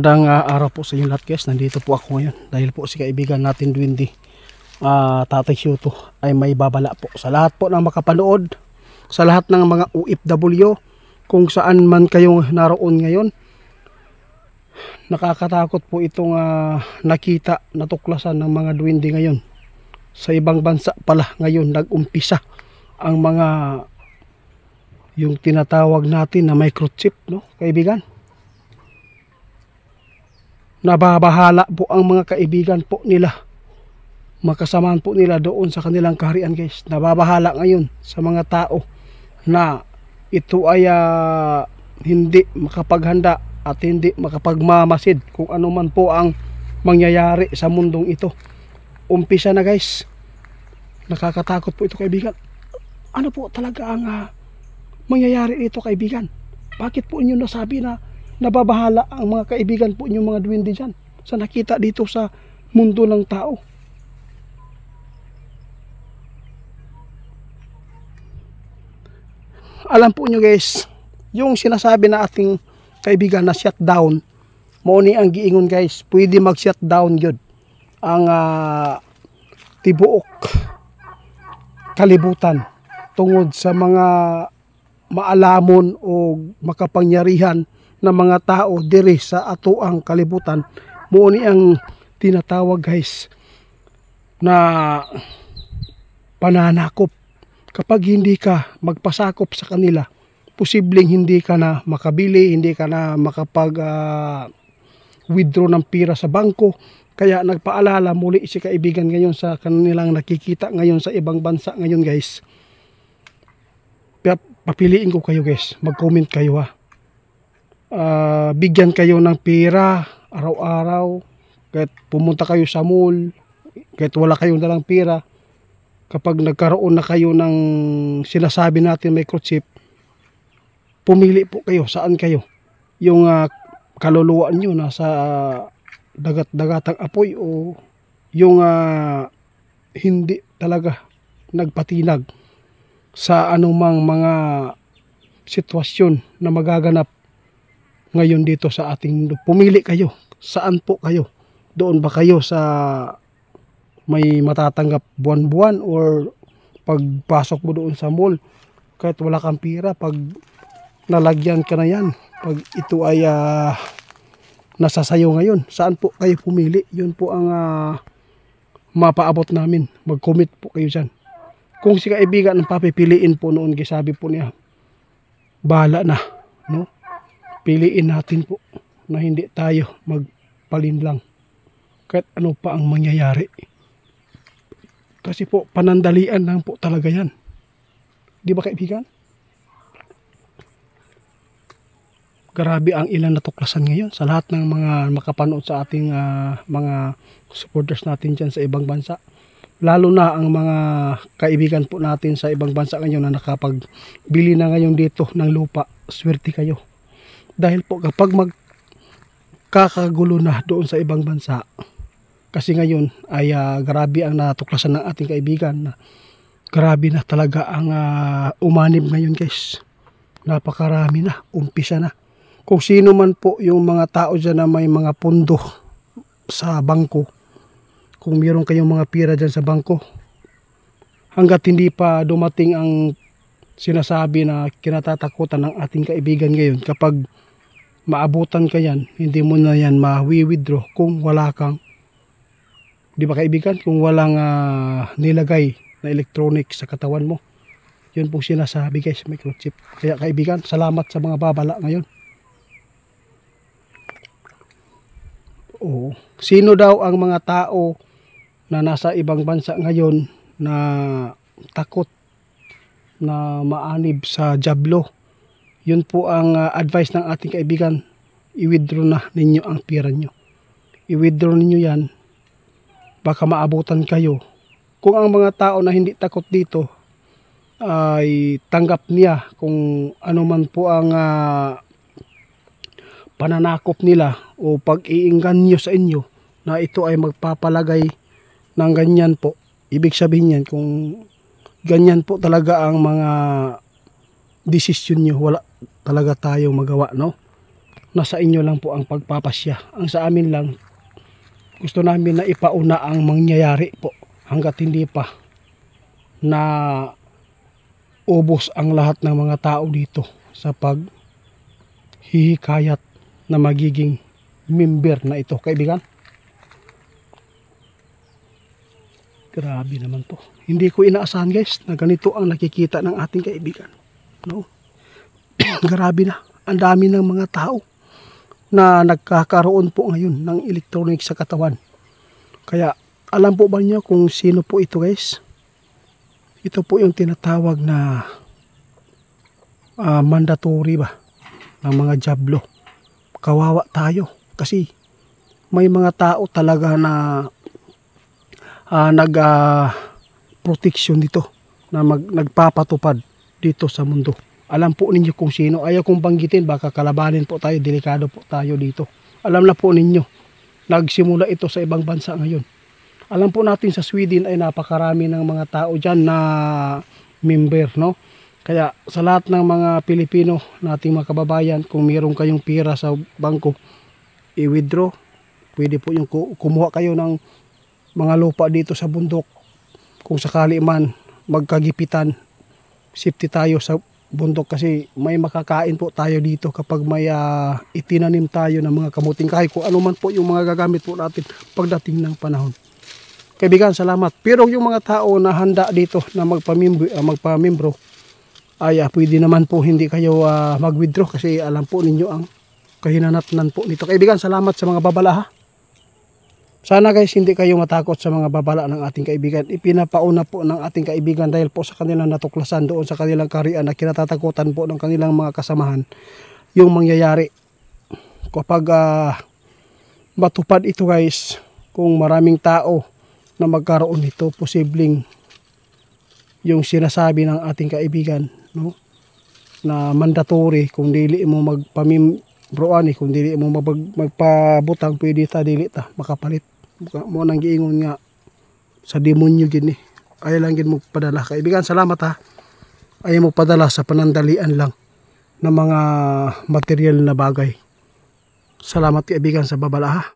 Magandang araw po sa inyo lahat guys. Nandito po ako ngayon dahil po si kaibigan natin Dwindy, Tatay Shuto ay may babala po sa lahat po ng makapanood, sa lahat ng mga OFW kung saan man kayo naroon ngayon. Nakakatakot po itong nakita, natuklasan ng mga Dwindy ngayon. Sa ibang bansa pala ngayon nag-umpisa ang mga yung tinatawag natin na microchip, no kaibigan. Nababahala po ang mga kaibigan po nila, makasamaan po nila doon sa kanilang kaharian guys. Nababahala ngayon sa mga tao na ito ay hindi makapaghanda at hindi makapagmamasid kung ano man po ang mangyayari sa mundong ito. Umpisa na guys. Nakakatakot po ito kaibigan. Ano po talaga ang mangyayari ito kaibigan? Bakit po inyo nasabi na nababahala ang mga kaibigan po inyong mga Dwindy dyan sa nakita dito sa mundo ng tao? Alam po nyo guys, yung sinasabi na ating kaibigan na shutdown, mauni ang giingon guys, pwede mag shutdown yun ang tibuok kalibutan tungod sa mga maalamon o makapangyarihan na mga tao diri sa atoang kalibutan. Muni ang tinatawag guys na pananakop. Kapag hindi ka magpasakop sa kanila, posibleng hindi ka na makabili, hindi ka na makapag withdraw ng pira sa bangko. Kaya nagpaalala muli si kaibigan ngayon sa kanilang nakikita ngayon sa ibang bansa ngayon guys. Papiliin ko kayo guys, mag-comment kayo bigyan kayo ng pera araw-araw, kahit pumunta kayo sa mall, kahit wala kayong dalang pera. Kapag nagkaroon na kayo ng sinasabi natin microchip, pumili po kayo saan kayo yung kaluluwa nyo nasa dagat-dagatang apoy o yung hindi talaga nagpatinag sa anumang mga sitwasyon na magaganap ngayon dito sa ating mundo. Pumili kayo. Saan po kayo? Doon ba kayo sa may matatanggap buwan-buwan or pagpasok mo doon sa mall, kahit wala kang pira, pag nalagyan ka na yan, pag ito ay nasa sayo ngayon, saan po kayo pumili? Yun po ang mapaabot namin. Mag-comment po kayo dyan. Kung si kaibigan ang papipiliin po noon, sabi po niya, bahala na, no? Piliin natin po na hindi tayo magpalinlang kahit ano pa ang mangyayari. Kasi po panandalian lang po talaga yan. Di ba kaibigan? Grabe ang ilang natuklasan ngayon sa lahat ng mga makapanood sa ating mga supporters natin dyan sa ibang bansa. Lalo na ang mga kaibigan po natin sa ibang bansa ngayon na nakapagbili na ngayon dito ng lupa. Swerte kayo. Dahil po kapag magkakagulo na doon sa ibang bansa, kasi ngayon ay grabe ang natuklasan ng ating kaibigan na grabe na talaga ang umanib ngayon guys. Napakarami na, umpisa na. Kung sino man po yung mga tao dyan na may mga pondo sa bangko, kung mayroon kayong mga pira dyan sa bangko, hanggat hindi pa dumating ang sinasabi na kinatatakutan ng ating kaibigan ngayon, kapag maabutan ka yan, hindi mo na yan ma-withdraw kung wala kang, di ba kaibigan, kung walang nilagay na electronic sa katawan mo. Yun po sinasabi guys, microchip. Kaya kaibigan, salamat sa mga babala ngayon. Oo. Sino daw ang mga tao na nasa ibang bansa ngayon na takot na maanib sa jablo? Yun po ang advice ng ating kaibigan. I-withdraw na ninyo ang pera nyo. I-withdraw ninyo yan. Baka maabutan kayo. Kung ang mga tao na hindi takot dito ay tanggap niya kung ano man po ang pananakop nila o pag-iinganyo sa inyo na ito ay magpapalagay ng ganyan po. Ibig sabihin yan, kung ganyan po talaga ang mga desisyon nyo, wala talaga tayo magawa, no? nasa inyo lang po ang pagpapasya. Ang sa amin lang, gusto namin na ipauna ang mangyayari po hanggat hindi pa na ubos ang lahat ng mga tao dito sa paghihikayat na magiging member na ito, kaibigan. Grabe naman to. Hindi ko inaasahan guys na ganito ang nakikita ng ating kaibigan. No? Grabe na. Ang dami ng mga tao na nagkakaroon po ngayon ng electronic sa katawan. Kaya alam po ba niyo kung sino po ito guys? Ito po yung tinatawag na mandatory ba ng mga jablo. Kawawa tayo kasi may mga tao talaga na protection dito na nagpapatupad dito sa mundo. Alam po ninyo kung sino. Ayaw kong banggitin, baka kalabanin po tayo, delikado po tayo dito. Alam na po ninyo, nagsimula ito sa ibang bansa ngayon. Alam po natin sa Sweden ay napakarami ng mga tao dyan na member, no? Kaya sa lahat ng mga Pilipino nating mga kababayan, kung mayroon kayong pira sa bangko, i-withdraw. Pwede po yung kumuha kayo ng mga lupa dito sa bundok. Kung sakali man magkagipitan, safety tayo sa bundok kasi may makakain po tayo dito kapag may itinanim tayo ng mga kamuting kahoy, kung ano man po yung mga gagamit po natin pagdating ng panahon. Kaibigan, salamat. Pero yung mga tao na handa dito na magpamembro ay pwede naman po hindi kayo mag-withdraw kasi alam po ninyo ang kahinanatnan po nito. Kaibigan, salamat sa mga babala ha. Sana guys hindi kayo matakot sa mga babala ng ating kaibigan. Ipinapauna po ng ating kaibigan dahil po sa kanilang natuklasan doon sa kanilang karian na kinatatakutan po ng kanilang mga kasamahan yung mangyayari. Kapag matupad ito guys, kung maraming tao na magkaroon nito, posibleng yung sinasabi ng ating kaibigan, no, na mandatory kung dili mo magpamembroan kung dili mo magpabutang, pwede ta dili ta makapalit mo nang giingon nga sa demonyo gini. Ay lang gid mo padala. Kaibigan, salamat ha. Ay mo padala sa panandalian lang ng mga material na bagay. Salamat kaibigan sa babala ha.